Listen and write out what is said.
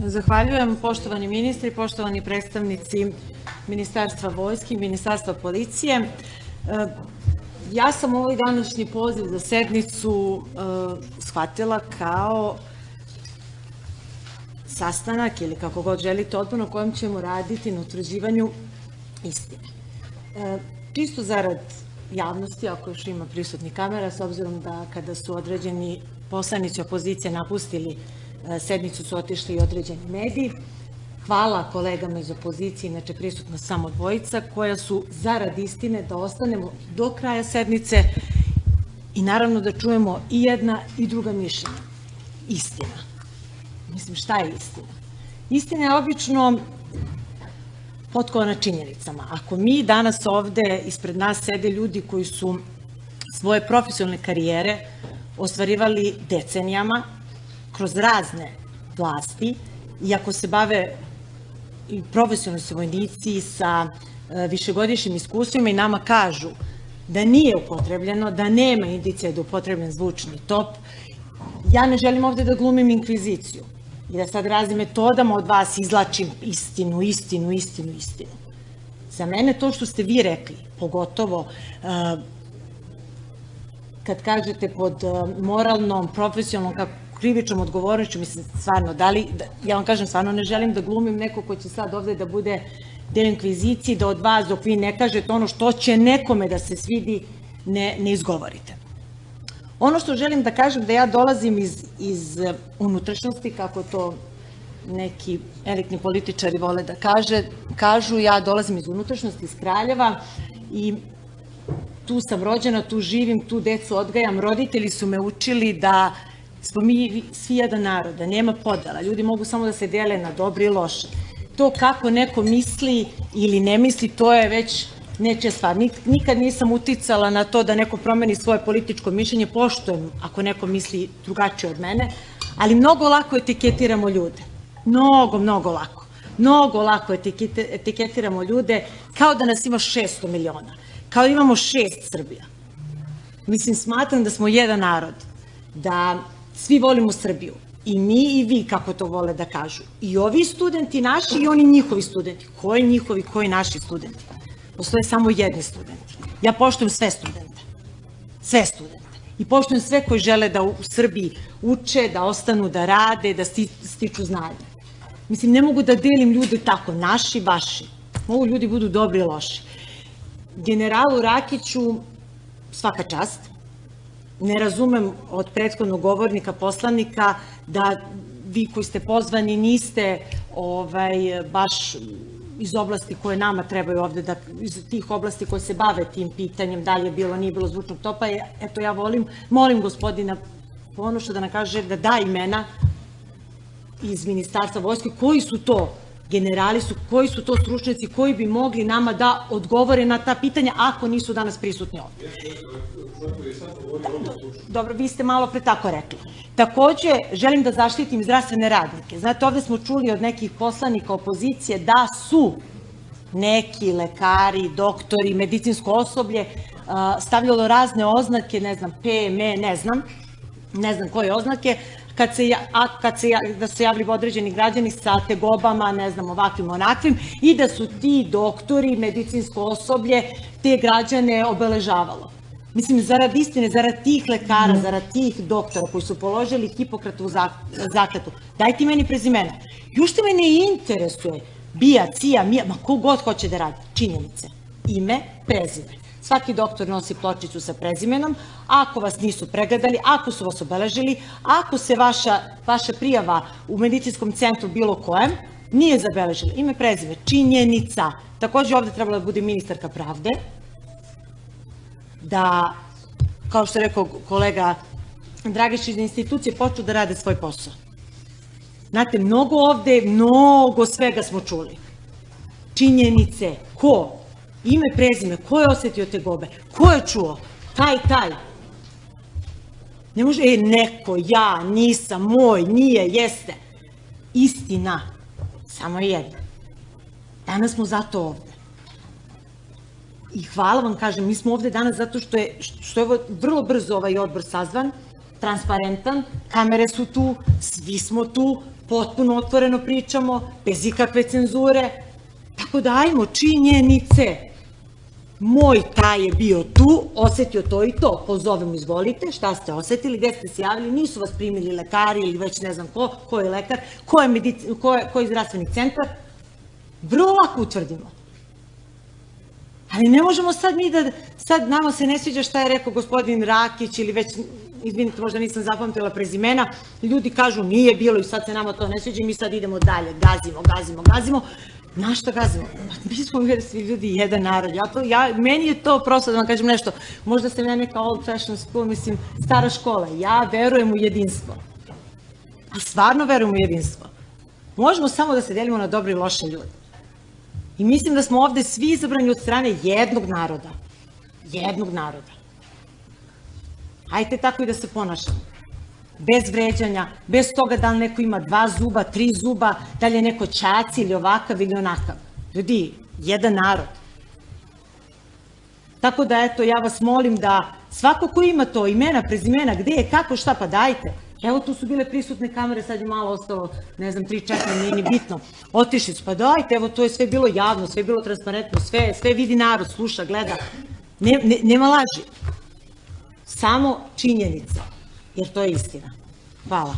Zahvaljujem, poštovani ministri, poštovani predstavnici Ministarstva vojske i Ministarstva policije. Ja sam ovaj današnji poziv za sednicu shvatila kao sastanak ili kako god želite odbor na kojem ćemo raditi na utvrđivanju istine. Čisto zarad javnosti, ako još ima prisutnih kamera, s obzirom da kada su određeni poslanici opozicije napustili sednicu su otišli i određeni mediji. Hvala kolegama iz opozicije, inače prisutna samo dvojica, koja su zarad istine da ostanemo do kraja sednice i naravno da čujemo i jedna i druga mišljenja. Istina. Mislim, šta je istina? Istina je obično potkovana činjenicama. Ako mi danas ovde ispred nas sede ljudi koji su svoje profesionalne karijere ostvarivali decenijama, kroz razne vlasti, i ako se bave i profesionalni su vojnici sa višegodišnjim iskustvima i nama kažu da nije upotrebljeno, da nema indicija da je upotrebljen zvučni top, ja ne želim ovde da glumim inkviziciju i da sad raznim metodama od vas izvlačim istinu. Za mene to što ste vi rekli, pogotovo kad kažete pod moralnom, profesionalnom, krivičnom odgovornošću, mislim, stvarno, ja vam kažem, stvarno ne želim da glumim neko ko će sad ovde da bude deo inkvizicije, da od vas, dok vi ne kažete ono što će nekome da se svidi, ne izgovorite. Ono što želim da kažem, da ja dolazim iz unutrašnjosti, kako to neki elitni političari vole da kažu, ja dolazim iz unutrašnjosti, iz Kraljeva, i tu sam rođena, tu živim, tu decu odgajam, roditelji su me učili da smo mi svi jedan narod, da nema podela, ljudi mogu samo da se dele na dobre i loše. To kako neko misli ili ne misli, to je već nečija stvar. Nikad nisam uticala na to da neko promeni svoje političko mišljenje, poštujem ako neko misli drugačije od mene, ali mnogo lako etiketiramo ljude. Mnogo lako. Mnogo lako etiketiramo ljude kao da nas ima 600 miliona, kao da imamo 6 Srbija. Mislim, smatram da smo jedan narod, da svi volimo Srbiju, i mi i vi, kako to vole da kažu. I ovi studenti naši i oni njihovi studenti. Koji njihovi, koji naši studenti? Postoje samo jedni studenti. Ja poštujem sve studente. Sve studente. I poštujem sve koji žele da u Srbiji uče, da ostanu, da rade, da stiču znanje. Mislim, ne mogu da delim ljude tako, naši, vaši. Mogu ljudi budu dobri i loši. Generalu Rakiću svaka čast. Ne razumem od prethodnog govornika, poslanika, da vi koji ste pozvani niste baš iz oblasti koje nama trebaju ovde, iz tih oblasti koje se bave tim pitanjem, da li je bilo, nije bilo zvučnog topa. Eto, ja molim gospodina Ponoša da nam kaže, da da imena iz Ministarstva vojske, koji su to generali, koji su to stručnjaci koji bi mogli nama da odgovore na ta pitanja ako nisu danas prisutni ovde. Dobro, vi ste malo pre tako rekli. Takođe, želim da zaštitim zdravstvene radnike. Znate, ovde smo čuli od nekih poslanika opozicije da su neki lekari, doktori, medicinsko osoblje stavljalo razne oznake, ne znam, PME, ne znam koje oznake, da se javili određeni građani sa tegobama, ne znam, ovakvim, onakvim, i da su ti doktori, medicinsko osoblje, te građane obeležavalo. Mislim, zarad istine, zarad tih lekara, zarad tih doktora koji su položili Hipokratovu zakletvu, dajte meni prezimena. I ušte me ne interesuje BIA, CIA, MIA, ma ko god hoće da radi, činjenice, ime, prezime. Svaki doktor nosi pločicu sa prezimenom, ako vas nisu pregledali, ako su vas obeležili, ako se vaša prijava u medicinskom centru bilo kojem nije zabeležila, ime, prezime, činjenica. Takođe ovde trebala da bude ministarka pravde, da, kao što je rekao kolega Dragišić, da institucije počnu da rade svoj posao. Znate, mnogo svega smo čuli. Činjenice, ko? Ime, prezime, ko je osetio tegobe? Ko je čuo? Taj. Ne može, neko, ja, nisam, moj, nije, jeste. Istina, samo jedna. Danas smo zato ovde. I hvala vam, kažem, mi smo ovde danas zato što je vrlo brzo ovaj odbor sazvan, transparentan, kamere su tu, svi smo tu, potpuno otvoreno pričamo, bez ikakve cenzure, tako da ajmo činjenice. Moj taj je bio tu, osetio to i to, pozovemo, izvolite, šta ste osetili, gde ste se javili, nisu vas primili lekari ili već ne znam ko je lekar, ko je zdravstveni centar, vrlo lako utvrdimo. Ali ne možemo sad mi da, sad nama se ne sviđa šta je rekao gospodin Rakić ili već, izvinite, možda nisam zapamtila prezimena, ljudi kažu nije bilo i sad se nama to ne sviđa i mi sad idemo dalje, gazimo. Na šta gazimo? Mi smo svi ljudi jedan narod. Meni je to prosto, da vam kažem nešto, možda sam ja neka old fashion school, mislim, stara škola. Ja verujem u jedinstvo. A stvarno verujem u jedinstvo. Možemo samo da se delimo na dobre i loše ljude. I mislim da smo ovde svi izabrani od strane jednog naroda. Jednog naroda. Hajde tako i da se ponašamo. Bez vređanja, bez toga da li neko ima 2 zuba, 3 zuba, da li je neko ćaci ili ovakav ili onakav. Ljudi, jedan narod. Tako da, eto, ja vas molim da svako ko ima to, imena, prezimena, gde je, kako, šta, pa dajte. Evo, tu su bile prisutne kamere, sad je malo ostalo, ne znam, 3-4, nije ni bitno. Otišli su, pa dajte, evo, to je sve bilo javno, sve je bilo transparentno, sve vidi narod, sluša, gleda. Nema laži. Samo činjenica. Jer to je istina. Hvala.